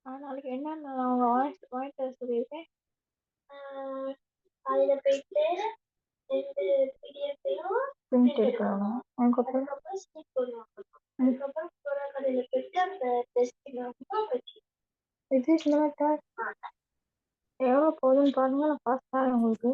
நாளைக்கு என்னென்ன நான் வாங்கிட்டு வர சொல்லியிருக்கேன். அதுல போயிட்டு 2 பிடிஎஃப்ஐயும் பிரிண்ட் எடுக்கணும். அதுக்கப்புறம் ஸ்டிக் பண்ணுவாங்க. அதுக்கப்புறம் போற கடையில போயிட்டு அந்த டெஸ்ட் இது சிலவற்றை எவ்வளோ போதும்னு பாருங்க. நான் காசு தரேன் உங்களுக்கு.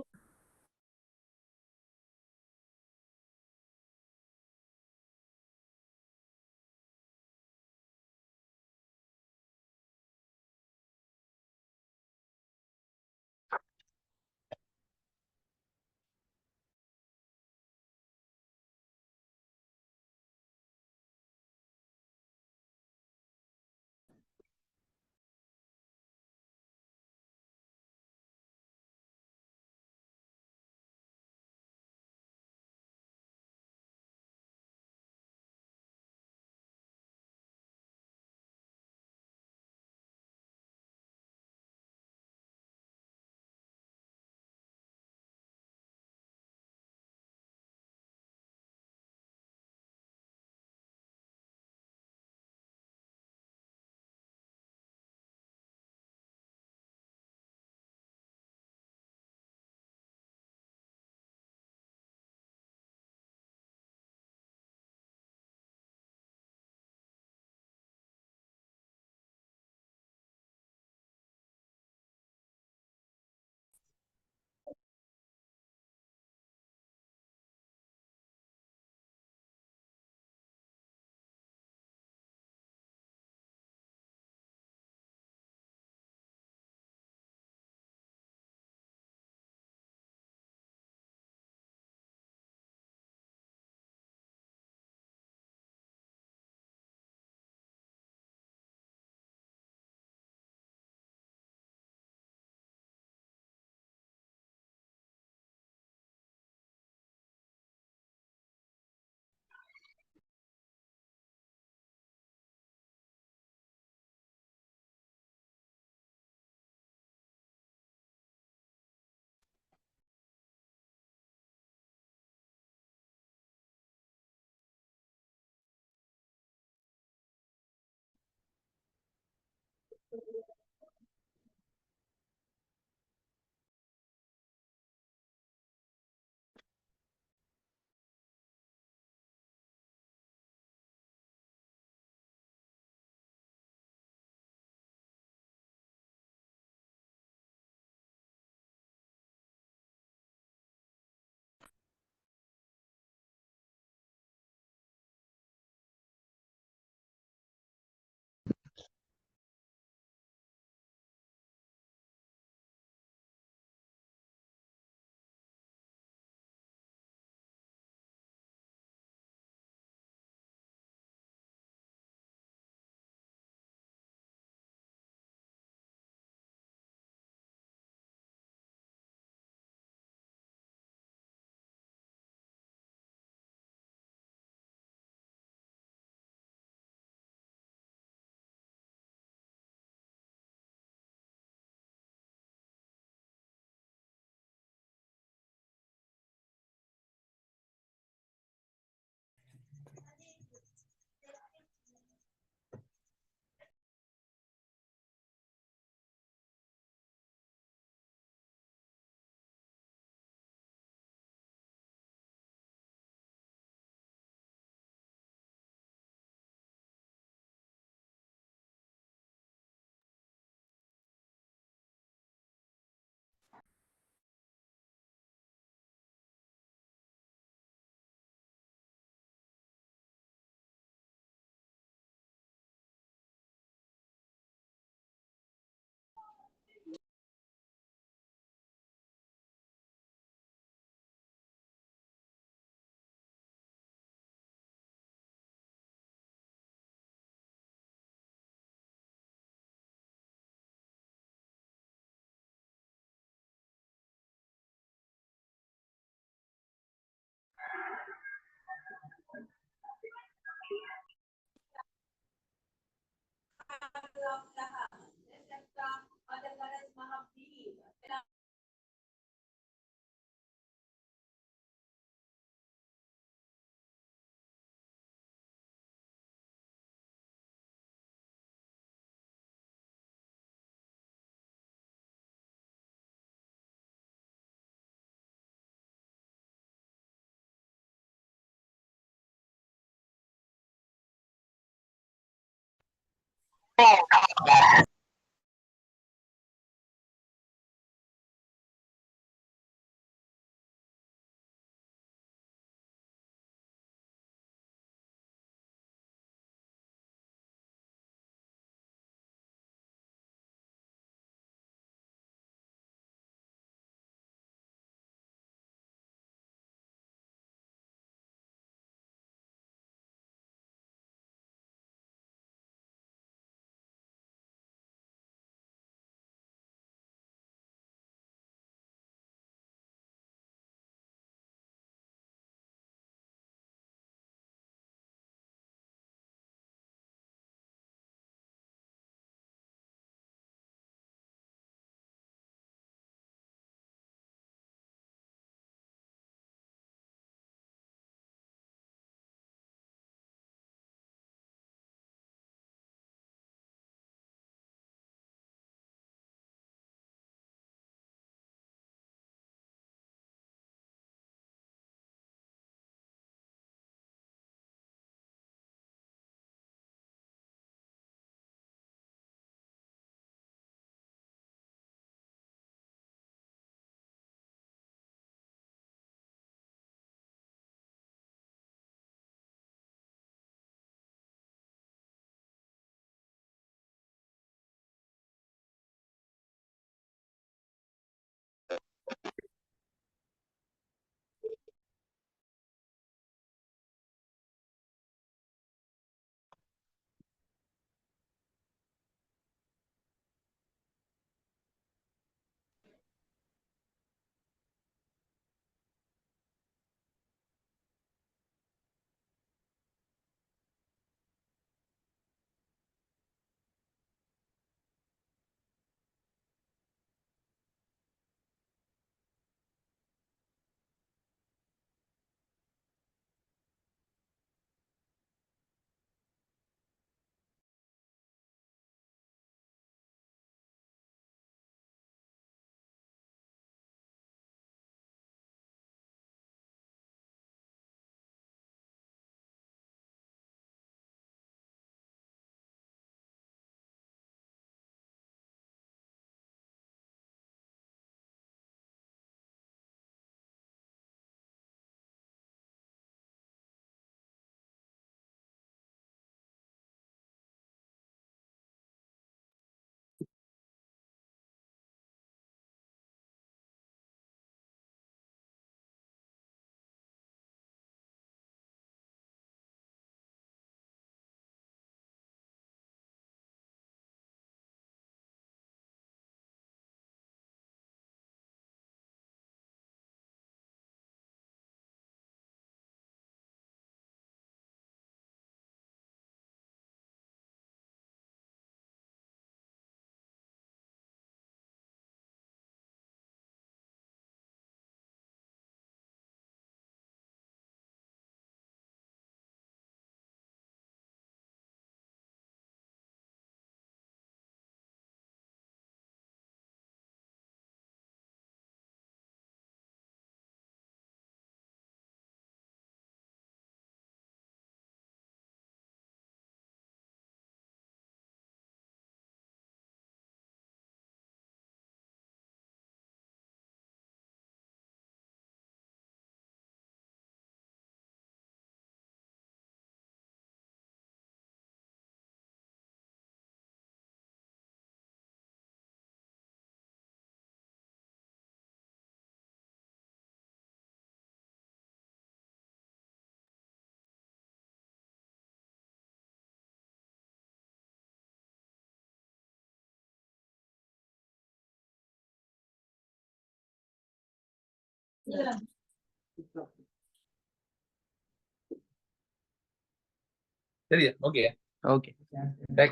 சரியா? ஓகே ஓகே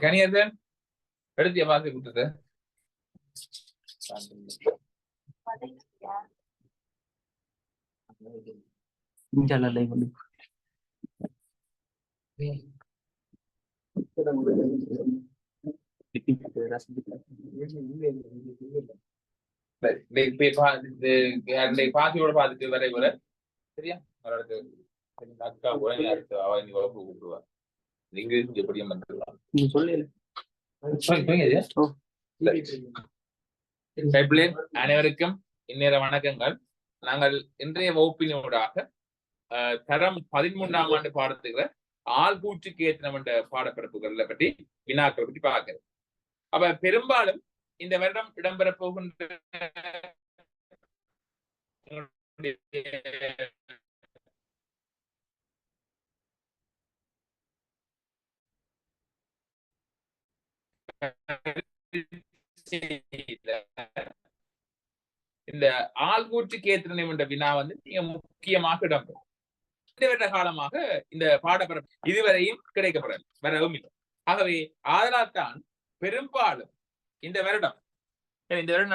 கணியதன் எடுத்திய பார்த்து கொடுத்தது இன்ஷால்லா லைவ் வந்து பாத்தியோட பார்த்துட்டு வரை வர சரியா? அக்கா கூட அடுத்து அவ வகுப்பு கூப்பிடுவா. இங்கிலீஷ் எப்படியும் வந்துடலாம். நீங்க சொல்லல அனைவருக்கும் இந்நேர வணக்கங்கள். நாங்கள் இன்றைய வகுப்பினூடாக தரம் 13ஆம் ஆண்டு பாடத்துக்கு ஆள்கூற்றுக்கு ஏற்றம் என்ற பாடப்பிறப்புகளை பற்றி வினாக்களை பற்றி பார்க்கிறோம். அப்ப பெரும்பாலும் இந்த வருடம் இடம்பெற போகின்ற இந்த ஆள்கூற்றுக்கு ஏற்றம் என்ற வினா மிக முக்கியமாக இடம்பெறும். வருட காலமாக இந்த பாடப்பிறப்பு இதுவரையும் கிடைக்கப்படவில்லை, வரவும் இல்லை. ஆகவே ஆதலால் தான் பெரும்பாலும் இந்த வருடம்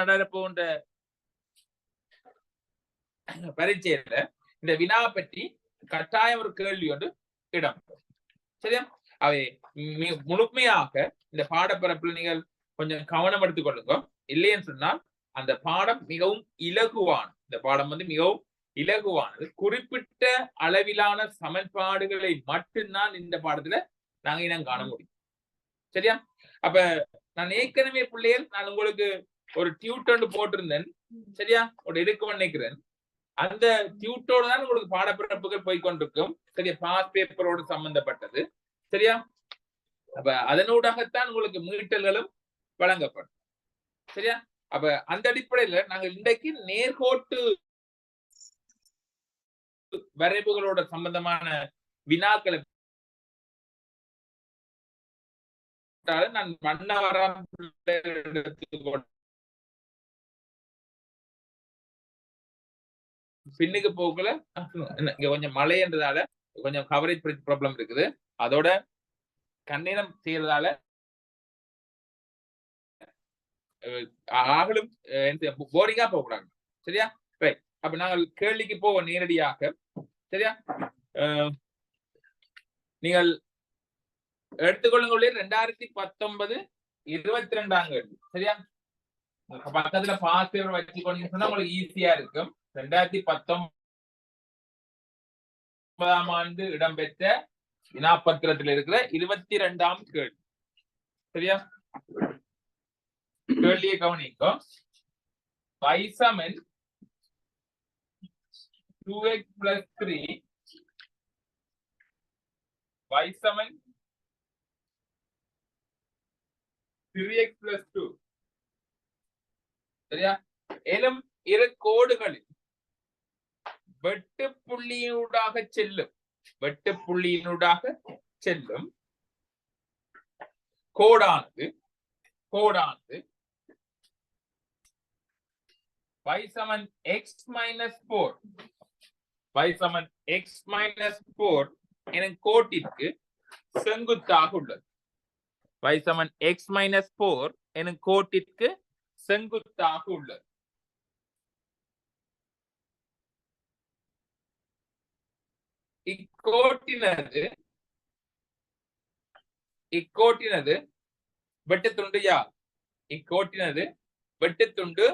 நடைபெற போகின்ற பரீட்சையில இந்த வினா பற்றி கட்டாயம் ஒரு கேள்வி ஒன்று இடம்பெறும். சரியா? அவை முழுமையாக இந்த பாடப்பிறப்பில் நீங்கள் கொஞ்சம் கவனம் எடுத்துக் கொள்ளுங்க. இல்லைன்னு சொன்னால் அந்த பாடம் மிகவும் இலகுவானது. இந்த பாடம் மிகவும் இலகுவானது. குறிப்பிட்ட அளவிலான சமன்பாடுகளை மட்டும்தான் இந்த பாடத்துல நாங்க இனம் காண முடியும். சரியா? அப்ப நான் ஏற்கனவே பிள்ளைகள் நான் உங்களுக்கு ஒரு டியூட் ஒன்று போட்டிருந்தேன். சரியா? ஒரு எடுக்க நினைக்கிறேன். அந்த டியூட்டோட தான் உங்களுக்கு பாடப்பிறப்புகள் போய்கொண்டிருக்கும். சரியா? பாஸ் பேப்பரோடு சம்பந்தப்பட்டது. சரியா? அப்ப அதனூடாகத்தான் உங்களுக்கு மீட்டல்களும் வழங்கப்படும். சரியா? அப்ப அந்த அடிப்படையில நாங்கள் இன்றைக்கு நேர்கோட்டு வரைவுகளோட சம்பந்தமான வினாக்களை நான் மன்னவரம் பின்னுக்கு போகல. இங்க கொஞ்சம் மழைன்றதால கொஞ்சம் கவரேஜ் ப்ராப்ளம் இருக்குது. அதோட கண்ணீரம் செய்யறதால ஆகலும் போரிங்கா போகக்கூடாது. சரியா? ரைட். அப்ப நாங்கள் கேள்விக்கு போவோம் நேரடியாக. சரியா? நீங்கள் எடுத்துக்கொள்ளுங்களே 2019 22ஆம் கேள்வி. சரியா? பக்கத்துல பாஸ் பேப்பர் வச்சுக்கொண்டீங்கன்னு சொன்னா உங்களுக்கு ஈஸியா இருக்கும். 2019ஆம் ஆண்டு இடம்பெற்ற வினாப்பத்திரத்தில் இருக்கிற 22ஆம் கேள்வி. சரியா? கேள்வியை கவனிக்கும். y சமன் 2x plus 3 y சமன் 3x plus 2. சரியா? எனும் இரு கோடுகளில் வெட்டு புள்ளியினூடாக செல்லும் கோடானது y சமன் x minus 4 எனும் கோட்டிற்கு செங்குத்தாக உள்ளது. y சமன் x minus 4 எனும் கோட்டிற்கு செங்குத்தாக உள்ளது. இக்கோட்டினது வெட்டுத்துண்டு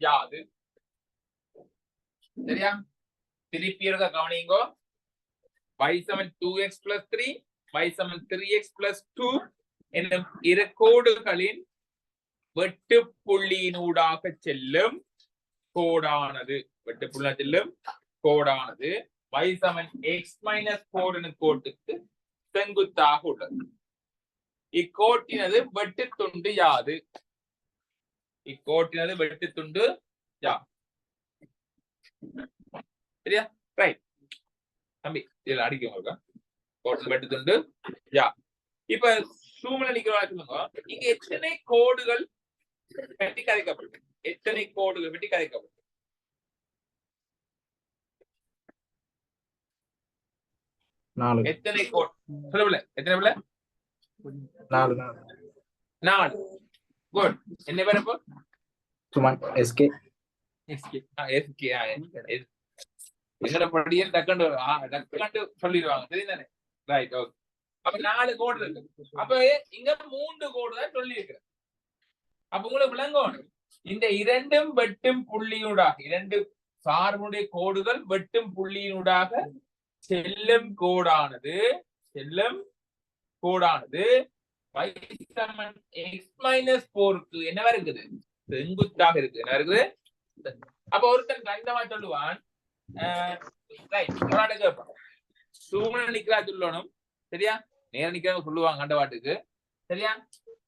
யாது? சரியா? திருப்பி இருக்க கவனிங்கோ. y சமன் 2x plus 3 y சமன் 3x plus 2 என்னும் இரு கோடுகளின் வெட்டு புள்ளியினூடாக செல்லும் கோடானது y சமன் x minus 4 எனும் கோட்டுக்கு செங்குத்தாக உள்ளது. இக்கோட்டினது வெட்டுத்துண்டு யாது? சரியா? ரைட் தம்பி, இதுல அடிக்க வெட்டுத்துண்டு யா. இப்ப சூமல நிக்கிறவங்க சொல்லுங்க, இங்க எத்தனை கோடுகள் வெட்டி கதைக்கப்பட்டு? எத்தனை கோடு சொல்லல? எத்தனை பிள்ளை? 4. குட். என்ன பேர் இப்போ? எஸ்கே. என்னோட படியே டக்குன்னு சொல்லிடுவாங்க. சரிதானே? ரைட். ஓகே. அப்ப 4 கோடு இருக்கு. அப்ப இங்க 3 கோடு தான் சொல்லி இருக்கிறேன். அப்ப உங்களுக்கு விளங்கணும், இந்த இரண்டும் வெட்டும் புள்ளியூடாக, இரண்டு சார்புடைய கோடுகள் வெட்டும் புள்ளியினூடாக செல்லும் கோடானது y சமன் x மைனஸ் 4க்கு என்னவா இருக்குது? செங்குத்தாக இருக்கு. என்ன இருக்குது? அப்ப ஒருத்தன் கணிதமா சொல்லுவான், சூழ்நிலை நிக்கிறா சொல்லணும், சரியா? நேர நிக்கிறவங்க சொல்லுவாங்க கண்டவாட்டுக்கு, சரியா?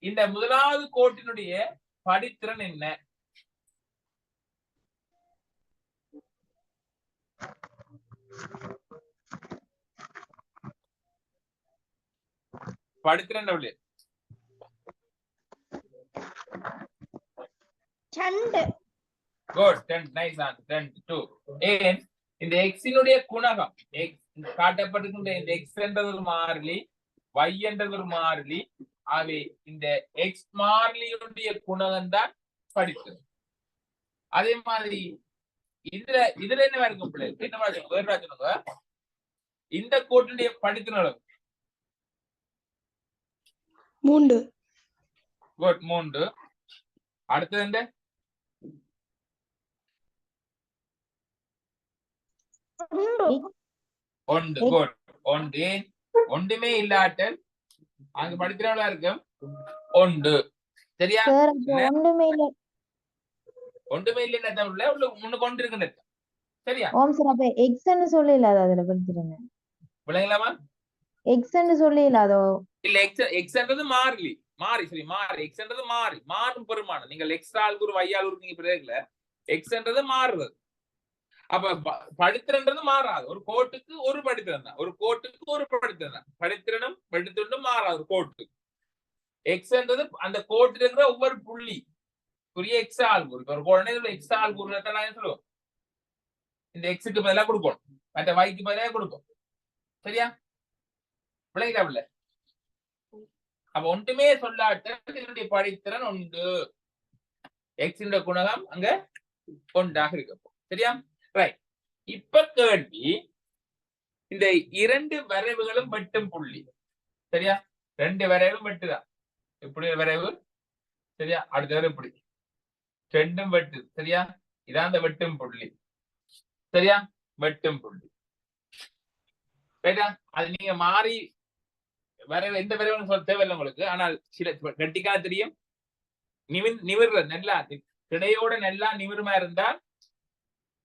இந்த முதலாவது கோட்டினுடைய படித்திறன் என்ன? படித்திறன் எவ்வளவு? 2. Good, 10, nice answer. 10, 2. ஏன் இந்த x-னுடைய குணகம், x காட்டப்பட்டிருக்கின்ற இந்த x என்றது ஒரு மாறிலி, y என்றது ஒரு மாறிலி. ஆகவே இந்த x மாறிலியுடைய குணகம் தான் படித்திறன். அதே மாதிரி இதுல என்ன இருக்கும் பிள்ளைகள்? என்ன சொல்லுங்க, இந்த கோட்டினுடைய படித்திறன் அளவு 3. குட், 3. அடுத்தது என்ன? 1. குட், 1. ஒன்றுமே இல்லாட்டல் அங்க படிக்கிறவளா இருக்கும் 1. சரியா? ஒன்றுமே இல்லைன்னா தமிழ்ல முன்னு கொண்டு இருக்குன்னு, சரியா? ஓம் சார், அப்ப எக்ஸ்ன்னு சொல்லி இல்லாத அதுல படிச்சிருங்க. விளங்கலாமா? எக்ஸ்ன்னு சொல்லி இல்லாதோ? இல்ல, எக்ஸ்ன்றது மாறி, சரி, எக்ஸ்ன்றது மாறும் பெருமானம். நீங்கள் எக்ஸ் ஆளுக்கு ஒரு வையால் இருக்கீங்க பிறகுல, எக்ஸ்ன்றது மாறுறது. அப்ப படித்திறன்றது மாறாது. ஒரு கோட்டுக்கு ஒரு படித்திறன் தான், ஒரு கோட்டுக்கு ஒரு படித்திறன் தான். படித்திறனும் படித்திறனும் மாறாது ஒரு கோட்டுக்கு. எக்ஸ்ன்றது அந்த கோட்டில் இருக்கிற ஒவ்வொரு புள்ளி புரிய எக்ஸ் ஆள் கூறு. ஒரு கோடு எக்ஸ் ஆள் கூறு சொல்லுவோம். இந்த எக்ஸுக்கு பதிலாக கொடுப்போம், மற்ற வைக்கு பதிலாக கொடுப்போம், சரியா? விளங்கிட்டாப்ல? அப்ப ஒன்றுமே சொல்லாட்ட இதனுடைய படித்திறன் 1. எக்ஸின் குணகம் அங்க 1ஆக இருக்க, சரியா? ரைட். இப்ப கேள்வி, இந்த 2 வரைவுகளும் வெட்டும் புள்ளி, சரியா? 2 வரைவும் வெட்டுதான். இப்படி ஒரு வரைவு, சரியா? அடுத்த வரை இப்படி 2ம் வெட்டு, சரியா? இதான் அந்த வெட்டும் புள்ளி, சரியா? வெட்டும் புள்ளி, ரைட்டா? அது நீங்க மாறி வரைவு எந்த வரைவுன்னு சொல்ல தேவையில்லை உங்களுக்கு. ஆனால் சில கட்டிக்கால தெரியும், நிமிர்ற நெல்லா கிடையோட நெல்லா நிமிர்மா இருந்தால்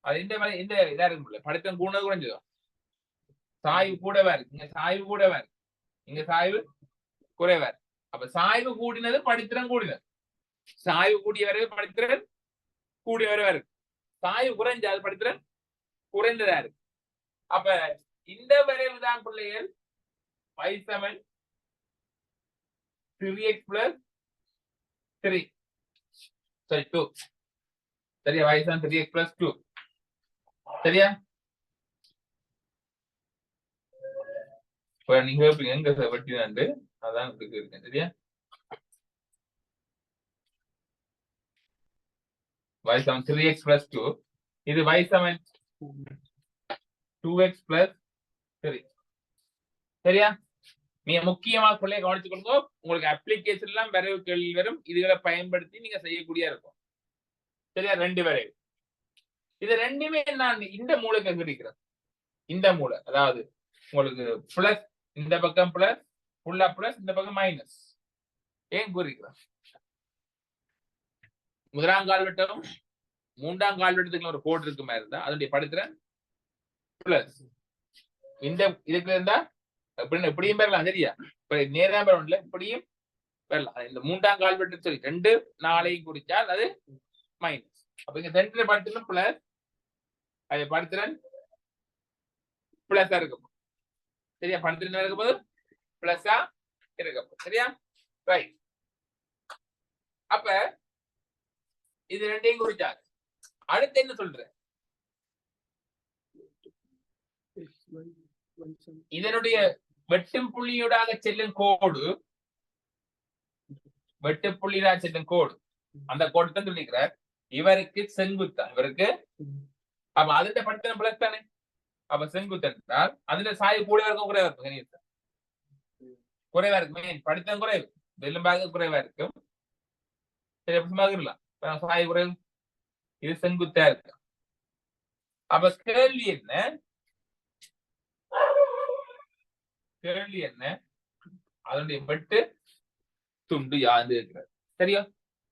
அது இந்த இதா இருக்கும். படித்தம் கூட குறைஞ்சதும் சாய்வு கூடவா இருக்கு, இங்க சாய்வு கூடவா இருக்கு, இங்க சாய்வு குறைவா இருக்கு. அப்ப சாய்வு கூடினது படித்திறன் கூடினது, சாய்வு கூடிய வரைவு படித்திறன் கூடிய வரைவா இருக்கு. சாய்வு குறைஞ்ச அது படித்திறன் குறைந்ததா இருக்கு. அப்ப இந்த வரைவு தான் பிள்ளைகள் y சமன் 3x plus 3, சரி 2, சரியா? y சமன் 3x plus 2, சரியா? இப்ப நீங்க எங்க வெட்டினாண்டு அதான் இருக்கேன், சரியா? y சமன் 3x plus 2, இது y சமன் 2x plus 3, சரியா? நீங்க முக்கியமா பிள்ளைய கவனிச்சு கொடுங்க. உங்களுக்கு அப்ளிகேஷன் எல்லாம் வரைவு கேள்வி வரும், இதுகளை பயன்படுத்தி நீங்க செய்யக்கூடிய இருக்கும், சரியா? 2 வரைவு. இது ரெண்டுமே நான் இந்த மூலைக்கு குறிக்கிறேன். இந்த மூலை, அதாவது உங்களுக்கு பிளஸ் இந்த பக்கம் பிளஸ், ஃபுல்லா பிளஸ், இந்த பக்கம் மைனஸ். ஏன் குறிக்கிறேன்? முதலாம் கால்வெட்டம் 3ஆம் கால்வெட்டத்துக்கு ஒரு கோடு இருக்குமா இருந்தா அதனுடைய படித்திறன் பிளஸ். இந்த இதுக்கு இருந்தா இப்படியும் பெறலாம், சரியா? இப்ப நேரம் பெறல, இப்படியும் பெறலாம். இந்த 3ஆம் கால்வெட்டு சரி 2 4ஐயும் குறிச்சால் அது மைனஸ். அப்ப இங்க சென்டர் படித்திறன் பிளஸ், அது படித்திறன் பிளஸா இருக்கும், சரியா? படித்திறன் இருக்கும்போது பிளஸா இருக்கும், சரியா? ரைட். அப்ப இது ரெண்டையும் குறிச்சாரு. அடுத்து என்ன சொல்ற? இதனுடைய வெட்டும் புள்ளியூடாக செல்லும் கோடு, வெட்டு புள்ளியா செல்லும் கோடு, அந்த கோடு தான் சொல்லிக்கிறார் இவருக்கு செங்குத்தான், இவருக்கு. அப்ப அதுல படித்தன பிளஸ் தானே. அப்ப செங்குத்தன் என்றால் அதுல சாய்வு கூட இருக்கும், குறைவா இருக்கும், குறைவா இருக்கும். படித்தம் குறைவு, வெல்லும்பாக குறைவா இருக்கும், சரி? எப்படி இருக்கலாம், சாய்வு குறைவு, இது செங்குத்தா இருக்கு. அப்ப கேள்வி என்ன? கேள்வி என்ன? அதனுடைய வெட்டு துண்டு யாந்து இருக்கிறது. சரியா?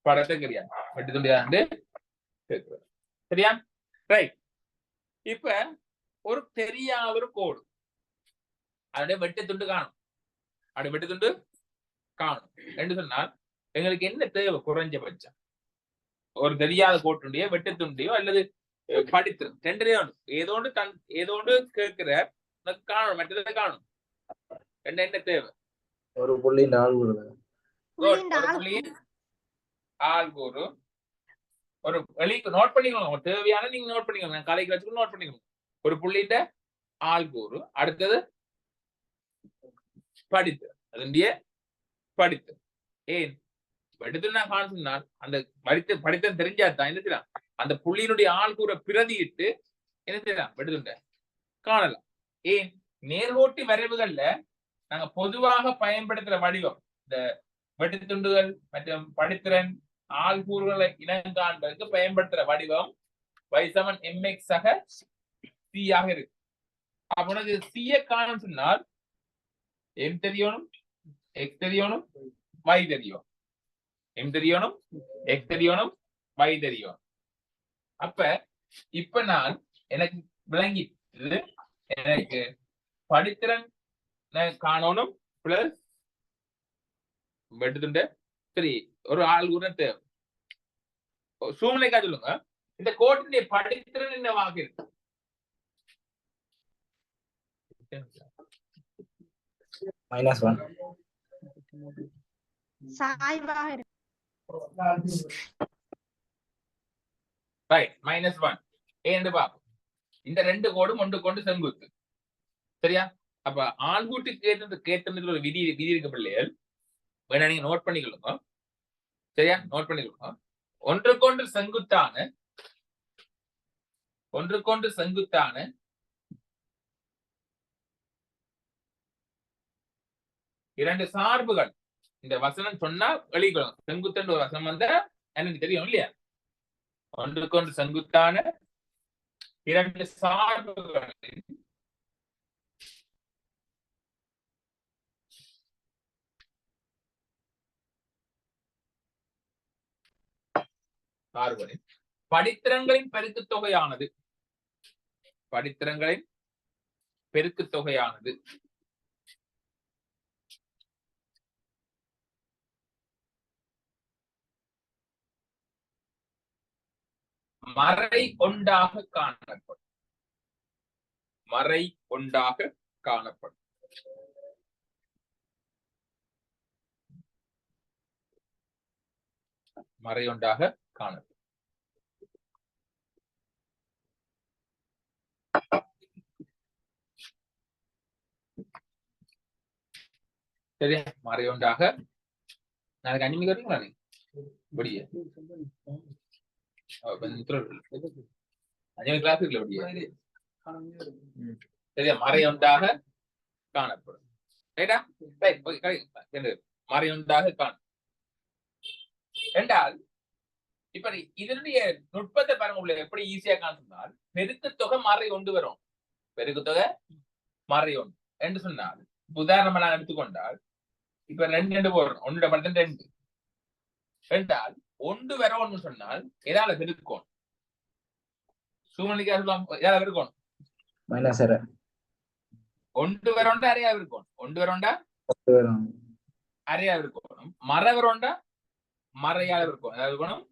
படத்தை கிடையாது. வெட்டு துண்டு யாந்து இருக்கிறது. சரியா? ரைட். இப்ப ஒரு தெரியாத ஒரு கோடு, அதோட வெட்டு துண்டு காணும், அப்படி வெட்டு துண்டு காணும் என்று சொன்னால் எங்களுக்கு என்ன தேவை? குறைஞ்சபட்சம் ஒரு தெரியாத கோட்டுண்டியோ வெட்டு துண்டியோ அல்லது படித்து ரெண்டுலயே ஏதோண்டு கேட்கிற காணும், மற்றதை காணும். என்ன தேவை? ஒரு புள்ளி 4 ஆள்கூறு ஒரு வெளிக்கு நோட் பண்ணிக்கணும். தேவையான நீங்க நோட் பண்ணிக்கணும். நான் கலைக்கு வச்சுக்கணும், நோட் பண்ணிக்கணும். ஒரு புள்ளிட்ட ஆள்கூறு. அடுத்தது படித்து, அதனுடைய படித்து. ஏன் படித்து நான் காணுனால் அந்த படித்த தெரிஞ்சாதான் என்ன செய்யலாம், அந்த புள்ளியினுடைய ஆள்கூற பிரதியிட்டு என்ன செய்யலாம், வெட்டுதுண்ட காணலாம். ஏன் நேர்கோட்டு வரைவுகள்ல நாங்க பொதுவாக பயன்படுத்துற வடிவம் இந்த வெட்டுத்துண்டுகள் மற்றும் படித்திறன் ஆள்கூறுகளை இனங்காண்பதற்கு பயன்படுத்துற வடிவம் y= mx c ஆக இருக்கு. அப்ப உனக்கு c காணும் சொன்னால் m தெரியணும், x தெரியணும், y தெரியும். m தெரியணும், x தெரியணும், y தெரியும். அப்ப இப்ப நான் எனக்கு விளங்கி எனக்கு படித்திறன் காணணும் பிளஸ் வெட்டுத்துண்ட சரி ஒரு ஆள்கூறு தேவை. சூழ்நிலைக்கா சொல்லுங்க, இந்த கோட்டினுடைய படித்திறன் என்னவாக இருக்கு? -1 சாய்வாக இருக்கு. ரைட், -1 ஏன்னு பாப்போம். இந்த ரெண்டு கோடும் ஒன்று கொண்டு செங்குத்து. சரியா? அப்ப ஆள்கூட்டு கேட்டதுல ஒரு விதி இருக்கு பிள்ளைகள், வேணா நீங்க நோட் பண்ணிக்கொள்ளுங்க. சரியா? நோட் பண்ணிக்கொள்ளுங்க. ஒன்றுக்கொன்று செங்குத்தான இரண்டு சார்புகள். இந்த வசனம் சொன்னா வெளிக்கொள்ளும். செங்குத்தன் ஒரு வசனம் வந்தா எனக்கு தெரியும் இல்லையா? ஒன்றுக்கொன்று செங்குத்தான இரண்டு சார்புகள் படித்திறன்களின் பெருக்குத் தொகையானது மறை ஒன்றாக காணப்படும். மறை ஒன்றாக காணப்படும். சரியா? மறை ஒன்றாக நாளைக்கு அஞ்சு வரீங்களா? நீ படிய கிளாஸ் இல்ல படிய. சரியா? மறை ஒன்றாக காணப்படும். ரைட்டா? மறை ஒன்றாக காணும் என்றால் இப்ப இதனுடைய நுட்பத்தை பாருங்க, எப்படி ஈஸியா காணுனால் பெருக்குத்தொகை மறை ஒன்று வரும். பெருக்குத்தொகை மறை ஒன்று என்று சொன்னால் உதாரணமா நான் எடுத்துக்கொண்டால் இப்ப 2 போடுறோம். 1 படத்தில் 2 என்றால் 1 வரணும்னு சொன்னால் எதால பெருக்கணும்? சூழ்நிலைக்காக சொல்லுவாங்க, எதால பெருக்கணும்? -1 1 வரண்டா அரையா இருக்கணும். 1 வரண்டா அரையா இருக்கணும். மறை வரண்டா மறையால இருக்கும். அதாவது இருக்கணும்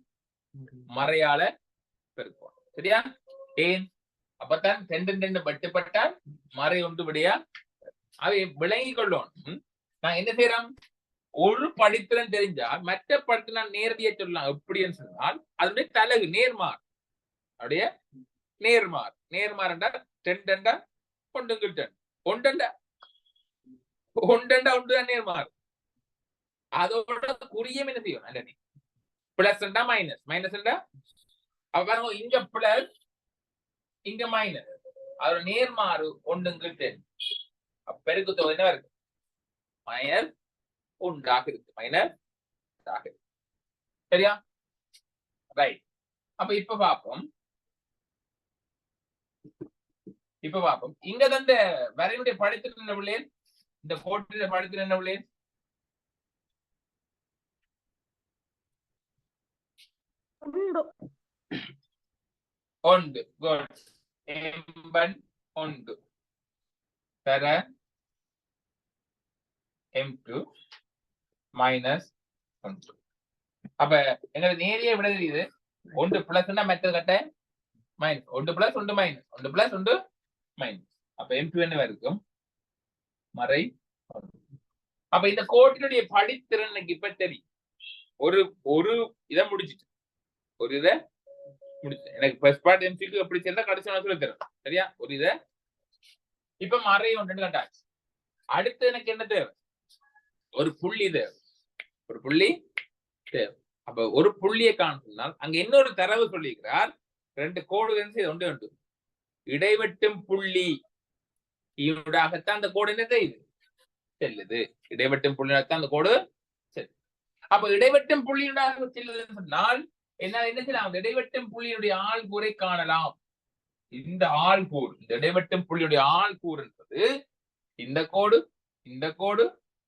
மறையால பெருக்கும். சரியா? ஏன் அப்பத்தான் 2 வெட்டுப்பட்டால் மறை ஒன்று விடையா அவை விளங்கிக் கொள்ளணும். நான் என்ன செய்யறோம்? ஒரு படித்திறன் தெரிஞ்சால் மற்ற படித்திறன் நேரடியா சொல்லலாம். எப்படின்னு சொன்னால் அதனுடைய தலகு நேர்மாறு. அப்படிய நேர்மாறுண்டா 2 ஒன்றுங்கிட்ட 1 ஒன்றுதான் நேர்மாறு. அதோட குறியம் என்ன செய்யும்? பிளஸ் மைனஸ் பாருங்க, இங்க பிளஸ் இங்க மைனஸ், அதோட நேர்மாறு 1 பெருக்கு தொகை என்ன இருக்கு? -1 இருக்கு. சரியா? ரைட். அப்ப இப்ப பாப்போம் இங்க தந்த வரைவுடைய படித்திறன் என்ன பிள்ளைகள்? இந்த கோட்டில படித்திறன் என்ன பிள்ளைகள்? ஒன்று குட் எம்பன் ஒன்று தர M2 மைனஸ் ஒன்று. அப்ப எங்களுக்கு நேரிய விட தெரியுது ஒன்று பிளஸ் மெத்தட் கட்ட மைனஸ் ஒன்று பிளஸ் ஒன்று மைனஸ் ஒன்று பிளஸ் ஒன்று மைனஸ். அப்ப M2 என்ன இருக்கும் மறை. அப்ப இந்த கோட்டினுடைய படித்திறன் எனக்கு இப்ப தெரியும். ஒரு ஒரு இதை முடிச்சிட்டு ஒரு இதை முடிச்சு எனக்கு ஃபர்ஸ்ட் பார்ட் MCQ எப்படி சேர்ந்தா கடைசி நான் சொல்லி தரேன் சரியா. ஒரு இதை இப்ப மறை ஒன்று கட்டாச்சு. அடுத்து எனக்கு என்ன தேவை ஒரு புள்ளி தேவை. ஒரு புள்ளி தேவை. அப்ப ஒரு புள்ளியை காண்பினால் அங்க இன்னொரு தரவு சொல்லியிருக்கிறார். ரெண்டு கோடுகள் ஒன்று ஒன்று இடைவெட்டும் புள்ளி ஈடாகத்தான் அந்த கோடு என்ன செய்யுது செல்லுது. இடைவெட்டும் புள்ளியாகத்தான் அந்த கோடு செல்லுது. அப்ப இடைவெட்டும் புள்ளியுடாக செல்லுதுன்னு சொன்னால் என்ன செய்யலாம் அந்த இடைவெட்டும் புள்ளியுடைய ஆள்கூரை காணலாம். இந்த ஆள்கூறு இந்த இடைவெட்டும் புள்ளியுடைய ஆள்கூறு என்பது இந்த கோடு இந்த கோடு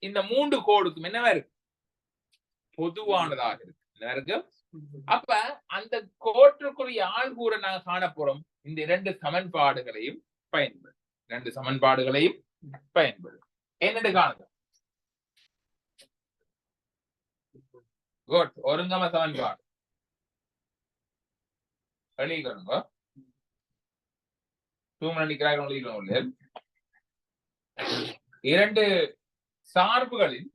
இந்த மூன்று கோடுக்கும் என்னவா இருக்கு பொதுவானதாக இருக்கு. என்ன இருக்கு அப்ப அந்த கோட்டுக்குரிய ஆள்கூரை நாங்க காண போறோம். இந்த இரண்டு சமன்பாடுகளையும் பயன்படும். இரண்டு சமன்பாடுகளையும் பயன்படும். என்னென்னு காணுங்க. குட் ஒருங்கம சமன்பாடு எழுதிக்கணுங்க. இரண்டு சார்புகளின்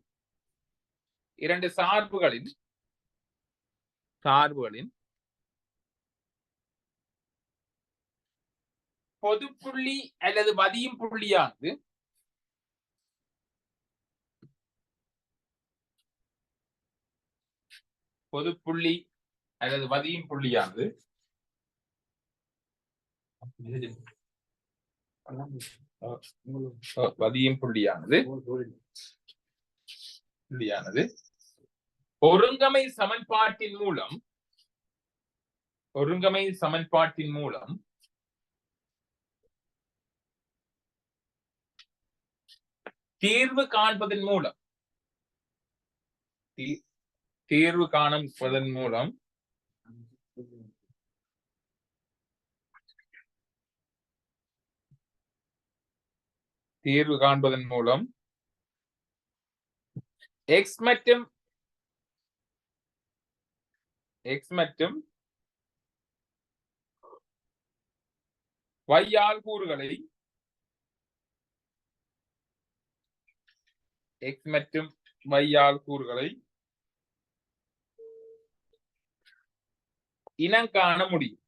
பொதுப்புள்ளி அல்லது மதியும் புள்ளியானது பொதுப்புள்ளி அல்லது மதியும் புள்ளியானது மதியும் புள்ளியானது ஒருங்கமை சமன்பாட்டின் மூலம் தீர்வு காண்பதன் மூலம் x மற்றும் y ஆள்கூறுகளை இனம் காண முடியும்.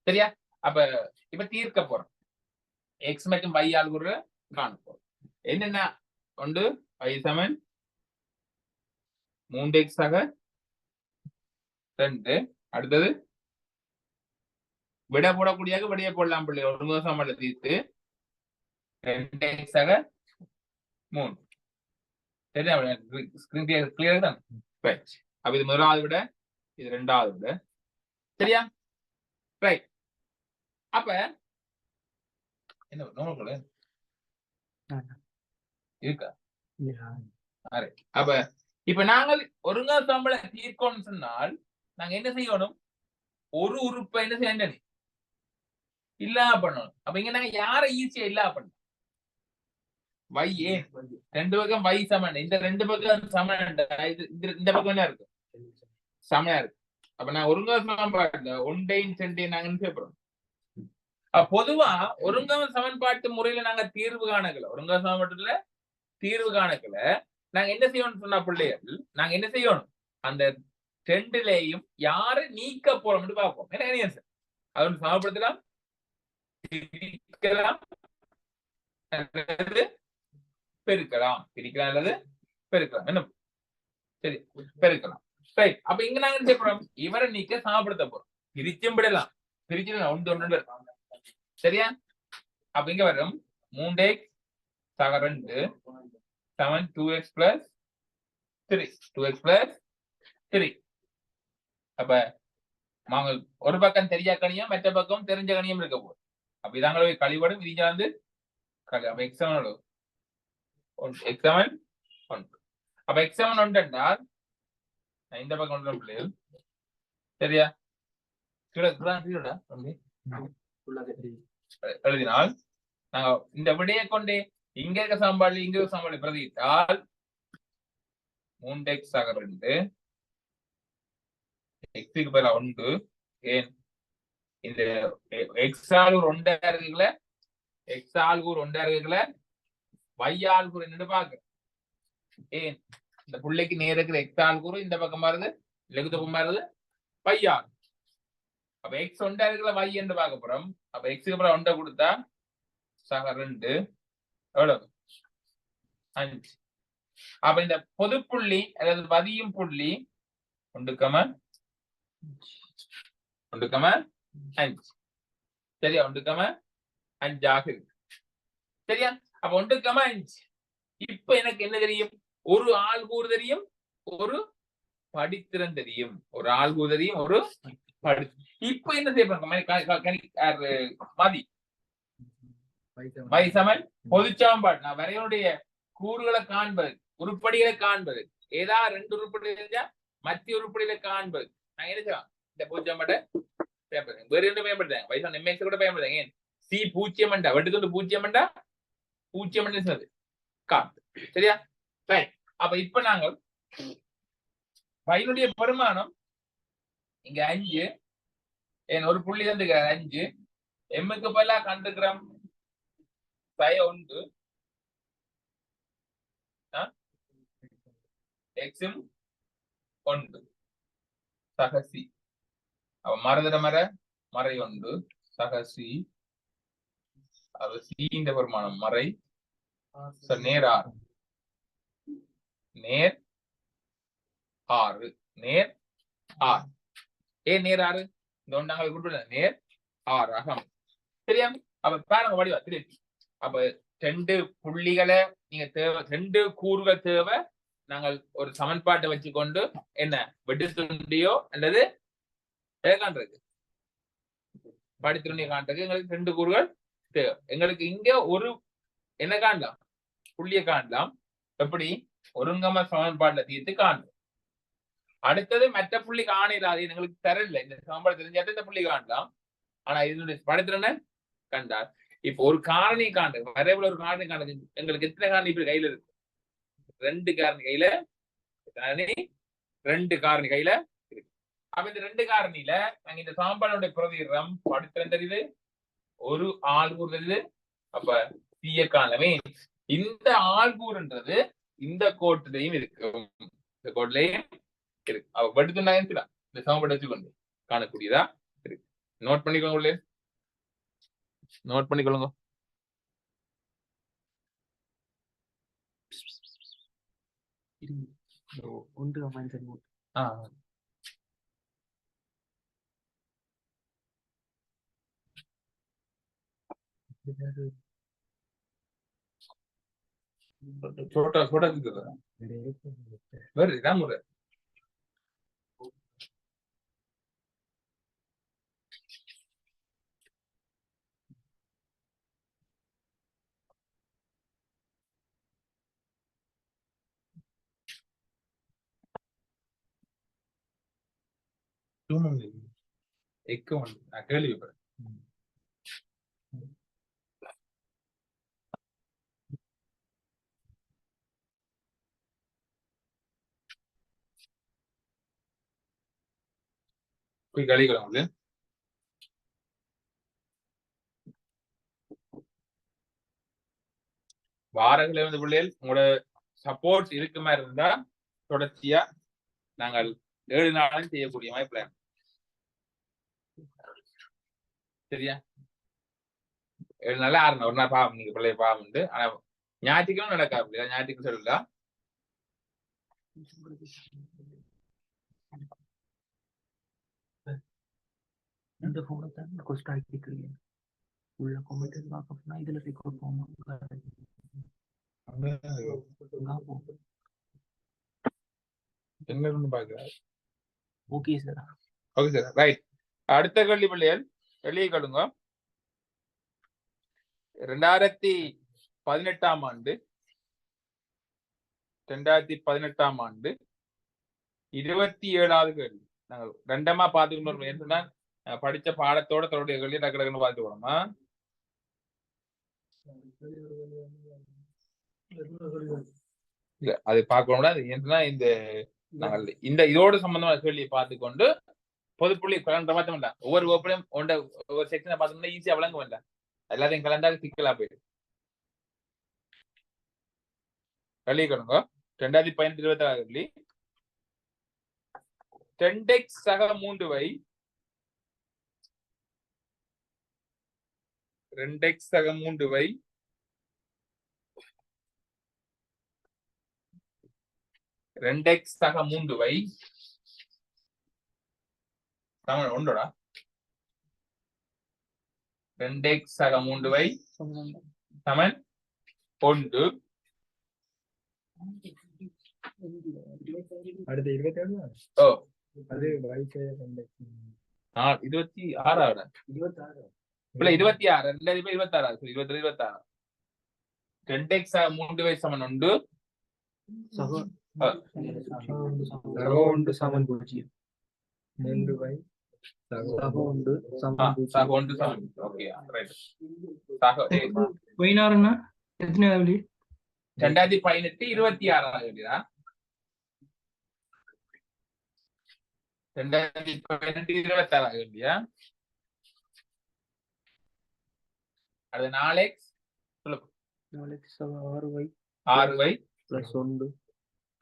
சரியா. அப்ப இப்ப தீர்க்க போறோம். x மற்றும் y ஆள்கூறு காண போறோம். என்னென்ன ஒன்று y சமன் 3x ஆக 2. அடுத்தது விட போடக்கூடியாக விடையை போடலாம் பிள்ளை. ஒருங்க சமன்பாடு தீர்த்து 2x ஆக 3. சரியா. ஸ்கிரீன் கிளியர் தான். அப்ப இது முதலாவது விட இது இரண்டாவது விட. சரியா ரைட். அப்ப என்ன இருக்கா. அப்ப இப்ப நாங்கள் ஒருங்கா சம்பள தீர்க்கணும்னு சொன்னால் நாங்க என்ன செய்யணும் ஒரு உறுப்பை என்ன செய்ய இல்லாம பண்ணணும். அப்ப இங்க நாங்க யார ஈஸியா இல்லாம பண்ணணும் y ஏன் ரெண்டு பக்கம் y சமன் இந்த ரெண்டு பக்கம் சமன் இந்த பக்கம் என்ன இருக்கு சமனா இருக்கு. அப்ப நான் ஒருங்கா சமன்பாட்டுல ஒன்றையும் சென்றையும் நாங்க என்ன செய்யப்படுறோம். பொதுவா ஒருங்கா சமன்பாட்டு முறையில நாங்க தீர்வு காணக்கல. ஒருங்கா சமன்பாட்டுல தீர்வு காணக்கல நாங்க என்ன செய்யணும்னு சொன்னா பிள்ளைகள் நாங்க என்ன செய்யணும் அந்த ரெண்டுலையும் யாரு நீக்க போறோம்னு பார்ப்போம். என்ன சார் அது சமப்படுத்தலாம் பெருக்கலாம் பிரிக்கலாம் அல்லது பெருக்கலாம். என்ன சரி பெருக்கலாம். ரைட். அப்ப இங்க நாங்க என்ன செய்ய போறோம் இவரை நீக்க சமப்படுத்த போறோம். பிரிச்சும் விடலாம் பிரிச்சுடலாம் ஒன்று சரியா. அப்ப இங்க வரும் 3x சக 2 7 2x plus 3 2x plus சரி, அப்ப நாங்கள் ஒரு பக்கம் தெரியா கணியம், மற்ற பக்கம் தெரிஞ்ச கணியம் இருக்க போகுது. அப்ப இதாங்களே கழிவடும் இங்க வந்து அப்ப எக்ஸாம் எக்ஸாம் ஒன்று. அப்ப எக்ஸாம் ஒன்று என்றால் இந்த பக்கம் ஒன்று பிள்ளைகள் சரியா எழுதினால் நாங்க இந்த விடையை கொண்டே இங்க இருக்க சமன்பாடு இங்க இருக்க சமன்பாடு பிரதியிட்டால் 3x ஆக 2 எக்ஸுக்கு பதிலா 1 ஏன் இந்த எக்ஸ் ஆல் ஒரு 2 இருக்குல்ல, எக்ஸ் ஆல் ஒரு 2 இருக்குல்ல, y ஆல் ஒரு என்னன்னு பாக்குறேன். ஏன் இந்த புள்ளைக்கு நேர இருக்கிற எக்ஸ் ஆல் கூறு இந்த பக்கம் வருது, லெகு பக்கம் வருது y ஆல். அப்ப எக்ஸ் 1 இருக்குல்ல y என்று பார்க்க போறோம். அப்ப எக்ஸுக்கு பதிலா 1 கொடுத்தா சக 2 எவ்வளவு 5. அப்ப இந்த பொது புள்ளி அதாவது வதியும் புள்ளி 1,5 சரியா, 1,5 ஆக இருக்கு சரியா. அப்ப 1,5. இப்ப எனக்கு என்ன தெரியும்? ஒரு ஆள்கூறு தெரியும், ஒரு படித்திறன் தெரியும். ஒரு ஆள்கூறு தெரியும், ஒரு படி. இப்ப என்ன செய்ய மதி சமன் பொதுச்சாம்பாடு நான் வரையனுடைய கூறுகளை காண்பது, உருப்படிகளை காண்பது, ஏதாவது 2 உருப்படி தெரிஞ்சா மத்திய உருப்படிகளை காண்பது. நான் என்ன செய்வேன்? இந்த பொதுச்சாம்பாட்டை பயன்படுத்தேன். வேற என்ன பயன்படுத்தேன்? வயசான எம்எக்ஸ் கூட பயன்படுத்தேன். ஏன் சி 0 வெட்டுத்துண்டு 0 சொன்னது காட்டு சரியா. அப்ப இப்ப நாங்கள் வயனுடைய பெருமானம் இங்க 5 ஏன் ஒரு புள்ளி வந்து 5 எம்முக்கு பதிலா கண்டுக்கிறோம் 1 எக்ஸும் 1 சகசி. அவ மறந்துட மறை 1 சகசி. அவ சி இந்த பெருமானம் மறை நேர் 6 நேர் 6 நேர் 6. ஏன் நேர் 6? இந்த ஒன்றாங்க கொடுத்து நேர் 6 ஆக சரியா. அப்ப பாருங்க வடிவா திருப்பி. அப்ப 2 புள்ளிகளை நீங்க தேவை, 2 கூறுகள் தேவை. நாங்கள் ஒரு சமன்பாட்டை வச்சுக்கொண்டு என்ன வெட்டுத்துண்டியோ அல்லது காண்றது படித்துண்டியோ காண்றதுக்கு எங்களுக்கு 2 கூறுகள் தேவை. எங்களுக்கு இங்க ஒரு என்ன காணலாம்? புள்ளியை காணலாம். எப்படி? ஒருங்கம சமன்பாட்டை தீர்த்து காண்போம். அடுத்தது மற்ற புள்ளி காணலாது, எங்களுக்கு தரல. இந்த சமன்பாடு தெரிஞ்சாட்டு இந்த புள்ளி காணலாம். ஆனா இதனுடைய படத்துல கண்டார். இப்ப ஒரு காரணி காண்டு வரைவுல ஒரு காரணி காண்டு எங்களுக்கு எத்தனை காரணி இப்ப கையில இருக்கு? 2 காரணி கையில 2 காரணி கையில இருக்கு. அப்ப இந்த 2 காரணியில நாங்க இந்த சாம்பாடுடைய பிரதிரம் படுத்திரம் தெரியுது, ஒரு ஆள்கூறு தெரியுது. அப்ப தீய காணவே இந்த ஆள்கூறுன்றது இந்த கோட்டுலையும் இருக்கு, இந்த கோட்லையும் இருக்கு. அவ படுத்துனாங்க இந்த சமன்பாடு வச்சுக்கொண்டு காணக்கூடியதா இருக்கு. நோட் பண்ணிக்கோங்க, நோட் பண்ணிக்கொள்ளுங்க. छोटा छोटा कितना वेरी राम रे तुम एक वन अकेली पर कोई गाड़ी करा मुझे வாரங்களே வந்து பிள்ளைகள் உங்களோட சப்போர்ட் இருக்கு மாதிரி இருந்தா தொடர்ச்சியா நாங்கள் 7 நாளும் செய்யக்கூடிய மாதிரி பிளான் சரியா. 7 நாள் 6 நாள் ஒரு நாள் பாவம் நீங்க பிள்ளைய பாவம் உண்டு. ஆனா ஞாயிற்றுக்கிழமை நடக்காது, ஞாயிற்றுக்கு சொல்லல இந்த போன தான் கொஸ்ட் ஆகிக்கிறீங்க உள்ள கமெண்ட் பார்க்கணும்னா இதுல ரெக்கார்ட் பண்ணுவோம். என்ன பாக்குறேன் okay sir. Okay sir, right. அடுத்த கேள்வி பிள்ளைகள் வெளியே கேளுங்க. 2018 ஆண்டு 27வது கேள்வி. நாங்கள் ரெண்டமா பாத்துக்கணும். என்னன்னா படிச்ச பாடத்தோட தொடர்புடைய கேள்வி டக்கு பார்த்து போனோமா. இல்ல அது பார்க்கணும்னா என்னன்னா நாங்கள் இதோடு சம்பந்தமான கேள்வியை பார்த்துக்கொண்டு பொதுப்புள்ளி கலந்த பார்த்தோம்ல, ஒவ்வொரு வகுப்புலையும் ஒவ்வொரு செக்ஷனை பார்த்தோம்னா ஈஸியா விளங்க வேண்டாம். எல்லாத்தையும் கலந்தா சிக்கலா போயிடும். கழிக்கணுங்க. 2015-26 கேள்வி. 10x சக 3y 2x சக 3y 2x சக 3y சமன் ஒன்றோடா. 2x சக 3y சமன் 1. அடுத்து 27. ஓ அது y2 26 இல்ல 26 2026 26 2x சக 3y சமன் 1. சக ஒன்று சமன் 0. 3y சக ஒன்று சக 1 சமன். Okay right. சக போயினாருன்னா எத்தனை கேள்வி? 2018-26 கேள்வியா? 2018-26 கேள்வியா? அது 4x 4x சக 6y 6y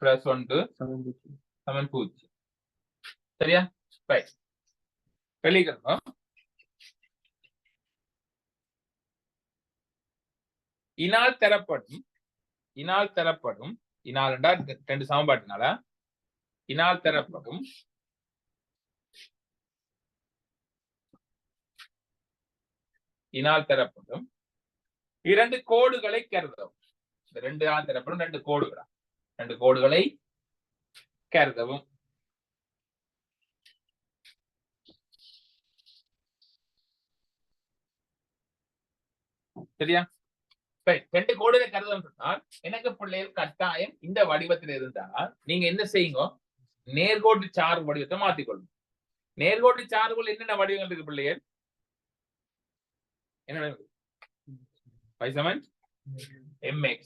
+ 1 சமன் 0. சரியா? ரைட். வெளிக்கிறோம். இனால் தரப்படும் இனால் என்றால் 2 சமன்பாட்டினால இனால் தரப்படும் இனால் தரப்படும் 2 கோடுகளை கருதவும். இந்த 2 ஆல் தரப்படும் 2 கோடுகளா 2 கோடுகளை கருதவும். சரியா? 2 கோடுகளை கருதவும் சொன்னால் எனக்கு பிள்ளைகள் கட்டாயம் இந்த வடிவத்தில் இருந்தால் நீங்க என்ன செய்யுங்க, நேர்கோட்டு சார்பு வடிவத்தை மாத்திக்கொள்ளும். நேர்கோட்டு சார்புகள் என்னென்ன வடிவங்கள் இருக்கு பிள்ளைகள்? என்ன y சமன் mx,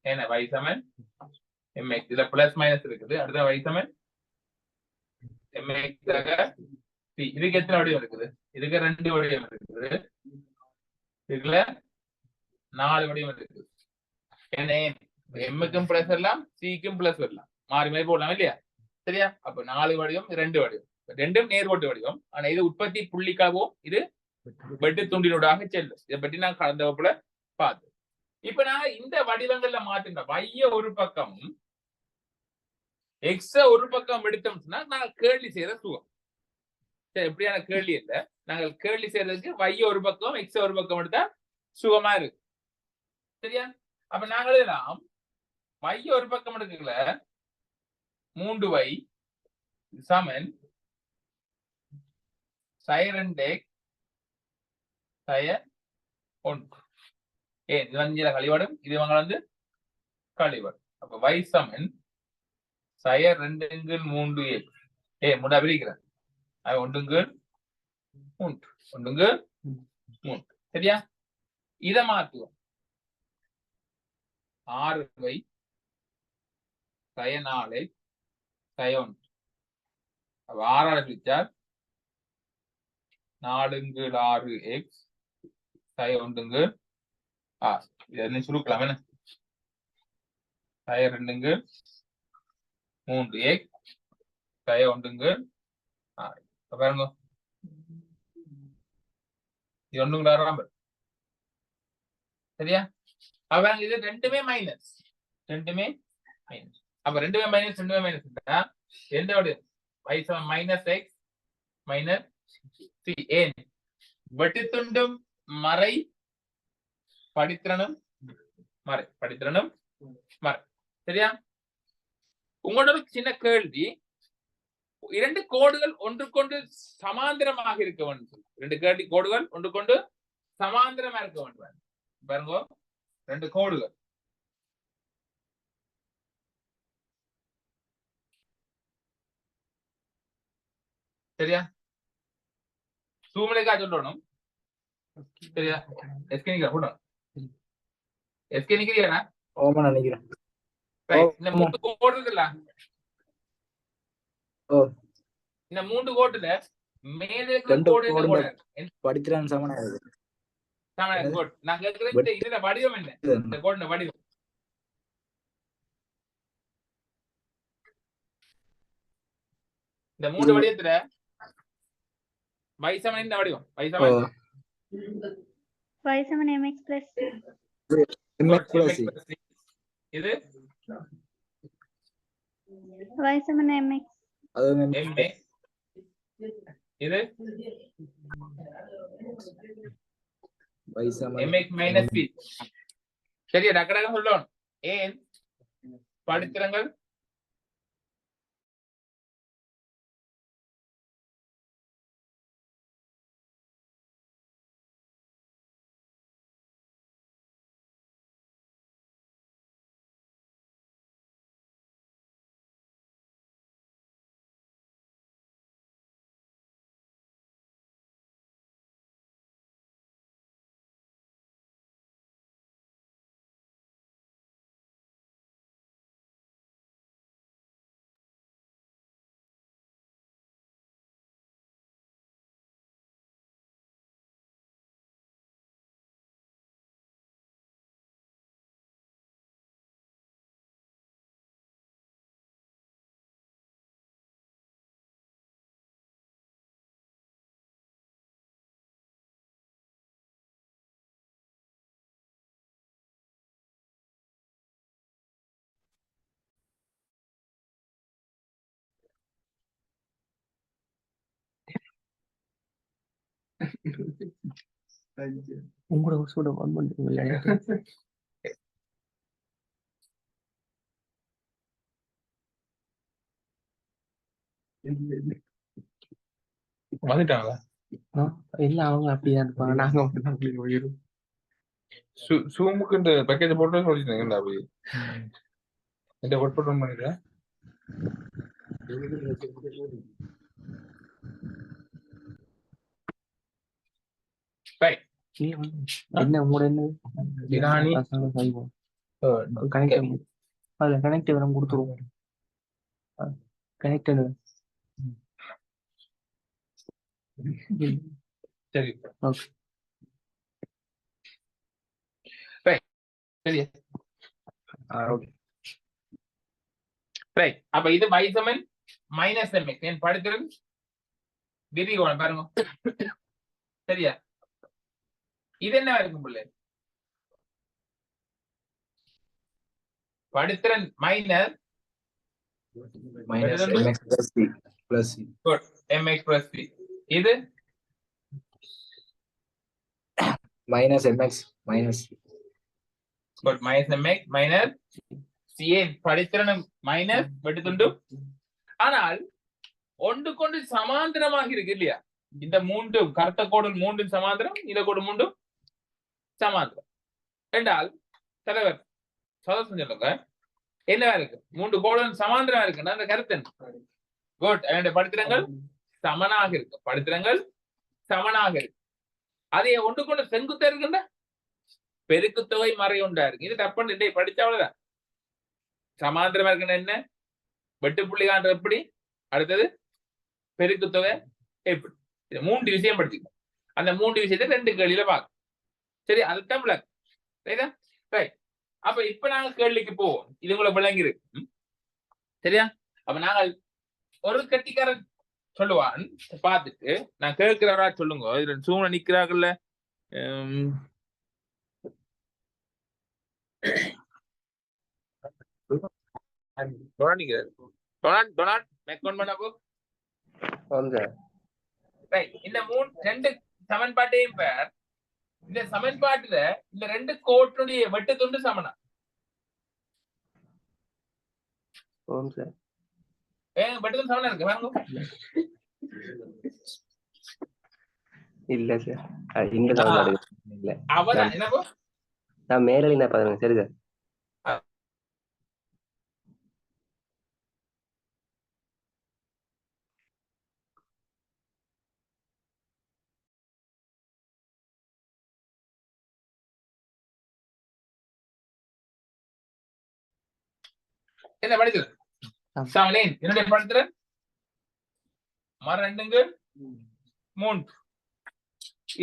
என்ன y சமன் mx, இதுல பிளஸ் மைனஸ் இருக்குது. அடுத்த y சமன் mx c. இதுக்கு எத்தனை வடிவம் இருக்குது? இதுக்கு 2 வடிவம் இருக்குது. இதுல 4 வடிவம் இருக்குது. என்ன எம்முக்கும் பிளஸ் வரலாம், சிக்கும் பிளஸ் வரலாம், மாறி மாறி போடலாம் இல்லையா? சரியா? அப்ப 4 வடிவம் 2 வடிவம், ரெண்டும் நேர்கோட்டு வடிவம். ஆனா இது உற்பத்தி புள்ளிக்காகவோ இது வெட்டு துண்டினூடாக செல்லும். இதை பற்றி நான் கடந்த வகுப்புல பார்த்தேன். இப்ப நான் இந்த வடிவங்கள்ல மாத்துங்க. வைய ஒரு பக்கமும் எக்ஸ ஒரு பக்கம் எடுத்தோம்னா நாங்கள் கேள்வி செய்யற சுகம். சரி, எப்படியான கேள்வி இல்லை. நாங்கள் கேள்வி செய்யறதுக்கு வைய ஒரு பக்கம் எக்ஸ ஒரு பக்கம் எடுத்தா சுகமா இருக்கு. சரியா? அப்ப நாங்கள் எல்லாம் வைய ஒரு பக்கம் எடுக்கல 3y சமன் sin 2x sin 1. ஏன் இது வந்து கழிவடும், இது இவங்க கழிவடும். அப்ப y சமன் sin 2 3x. முண்டா பிரிக்கிறேன். அது 1 3. சரியா? இதை மாத்துவோம். 6y sin 4x sin 1. அப்ப 6 பிரிச்சால் 4 6x sin 1 6. இது சுருக்கலாம் என்ன? sin 2 3x sin 1 6. பாருங்க, இது 1 6. சரியா? அப்ப இது ரெண்டுமே மைனஸ். அப்ப ரெண்டுமே மைனஸ் எந்த வடிவம்? y சமன் மைனஸ் எக்ஸ் மைனஸ் சி. ஏன் வெட்டித்துண்டும் மறை படித்திறனும் மறை. சரியா? உங்களோட ஒரு சின்ன கேள்வி, இரண்டு கோடுகள் ஒன்றுக்கொண்டு சமாந்தரமாக இருக்க வேண்டும். இரண்டு கோடுகள் ஒன்றுக்கொண்டு சமாந்தரமா இருக்க வேண்டும். பாருங்க, ரெண்டு கோடுகள் சரியா? சூமலைக்கா சொல்லணும் சரியா? எஸ்கே நிக்கிறா போட்டோம். எஸ்கே நிக்கிறியா? ஓமா நினைக்கிறேன். இந்த மூன்று கோடு இருக்குல்ல, இந்த மூன்று கோட்டுல மேல இருக்கிற கோடு என்ன கோடு? படிக்கிறான் சமனா கோட். நான் கேட்கிறேன் இதுல வடிவம் என்ன? இந்த கோடுன வடிவம் இந்த மூன்று வடிவத்துல y இந்த வடிவம் y7 mx plus இது y7 mx mx இது mx minus p. சரியா? டக்கடக சொல்லணும். ஏன் படித்திரங்கள் உங்களோட ஹவுஸோட வான் பண்ணுறீங்க. வந்துட்டாங்களா? எல்லாம் அவங்க அப்படிதான் இருப்பாங்க. நாங்க மட்டும்தான் போயிடும். சூமுக்கு இந்த பேக்கேஜ் போட்டு சொல்லிட்டேன். அப்படி இந்த ஒர்க் போட்டு பண்ணிடுறேன். என்ன உங்களோட என்ன கனெக்ட் அதுல கனெக்ட் நம்ம கொடுத்துருவோம். கனெக்ட் சரி ஓகே சரி ரைட். அப்ப இது y7 minus mx. என் படுத்துறது விரிகோணம் பாருங்க. சரியா? இது என்ன இருக்கும் பிள்ளை? படுத்திறன் minus mx plus c. mx plus c. இது minus mx minus c. minus mx minus c. படித்திறன் மைனஸ் வெட்டுத்துண்டு. ஆனால் ஒன்று கொண்டு சமாந்தரமாக இருக்கு இல்லையா? இந்த மூன்று கருத்த கோடு மூன்று சமாந்தரம், இந்த கோடு மூன்று சமாந்தரம் என்றால் தலைவர் சதோஷம் சொல்லுங்க. என்னவா இருக்கு? மூன்று கோடு சமாந்தரம் இருக்குன்னா அந்த கருத்து குட். என்னுடைய படித்திரங்கள் சமனாக இருக்கு. படித்திரங்கள் சமனாக இருக்கு. அதே ஒன்று கொண்டு செங்குத்த இருக்குன்னா பெருக்கு தொகை மறை உண்டா இருக்கு. இது தப்புன்னு இன்றைய படிச்சவளதான். சமாந்திரமா இருக்குன்னு என்ன? வெட்டுப்புள்ளி காண்ற எப்படி? அடுத்தது பெருக்கு தொகை எப்படி? இது மூன்று விஷயம் படிச்சுக்கணும். அந்த மூன்று விஷயத்தை ரெண்டு கேள்வியில பார்க்க. சரி, அதுதான் விளக்கு. ரைட்டா? ரைட். அப்ப இப்ப நாங்க கேள்விக்கு போவோம். இது உங்களை விளங்கி இருக்கு. சரியா? அப்ப நாங்கள் ஒரு கட்டிக்காரன் சொல்லுவான் பார்த்துட்டு நான் கேட்கிறவரா சொல்லுங்க. இதுல சூழ்நிலை நிக்கிறாங்கல்ல. இந்த ரெண்டு சமன்பாட்டையும் பேர். இந்த சமன்பாட்டுல இந்த ரெண்டு கோட்டுடைய வெட்டு துண்டு சமனா? பட்டுக்கு சமனா இருக்கு பாருங்க. இல்ல சார், அது இந்த சமன்பாடு இல்ல. அவதான் என்னப்போ நான் மேலே என்ன பாருங்க. சரி சார். என்ன படிக்கிறேன் சமனேன் என்னுடைய படுத்துறேன் மர 2 3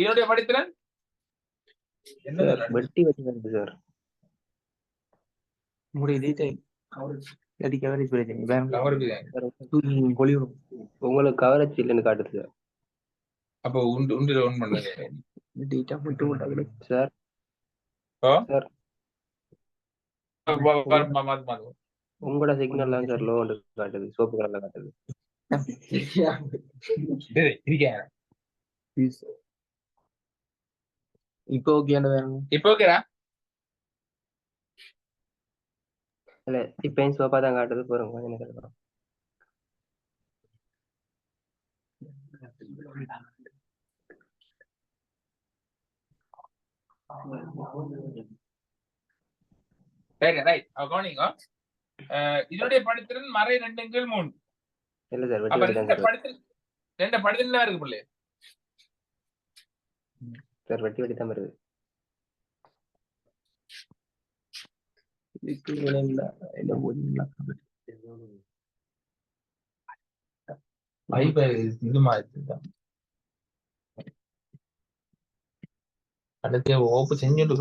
இதனுடைய படித்திறன் சார் வெட்டி வச்சுருந்தது சார். உங்களுக்கு கவரேஜ் இல்லைன்னு காட்டுது சார். அப்போ உண்டில ஒன் பண்ணுங்க சார் சார் உங்களோட சிக்னல் தான் சார் லோ காட்டுது, சோப்பு கலர்ல காட்டுது. இப்போ ஓகே இப்போ ஓகேடா. இல்ல இப்பயும் சோப்பா தான் காட்டுது. போறோம் கொஞ்சம் நேரம். ரைட் கவனிங்க. இதனுடைய படித்திறன் மறை 2/3. இல்ல சார் அப்ப வெட்டி ரெண்டு படித்திறன் இருக்கு பிள்ளை சார் வெட்டி தான் வருது. இது மாதிரி அடுத்து ஓப்பு செஞ்சுட்டு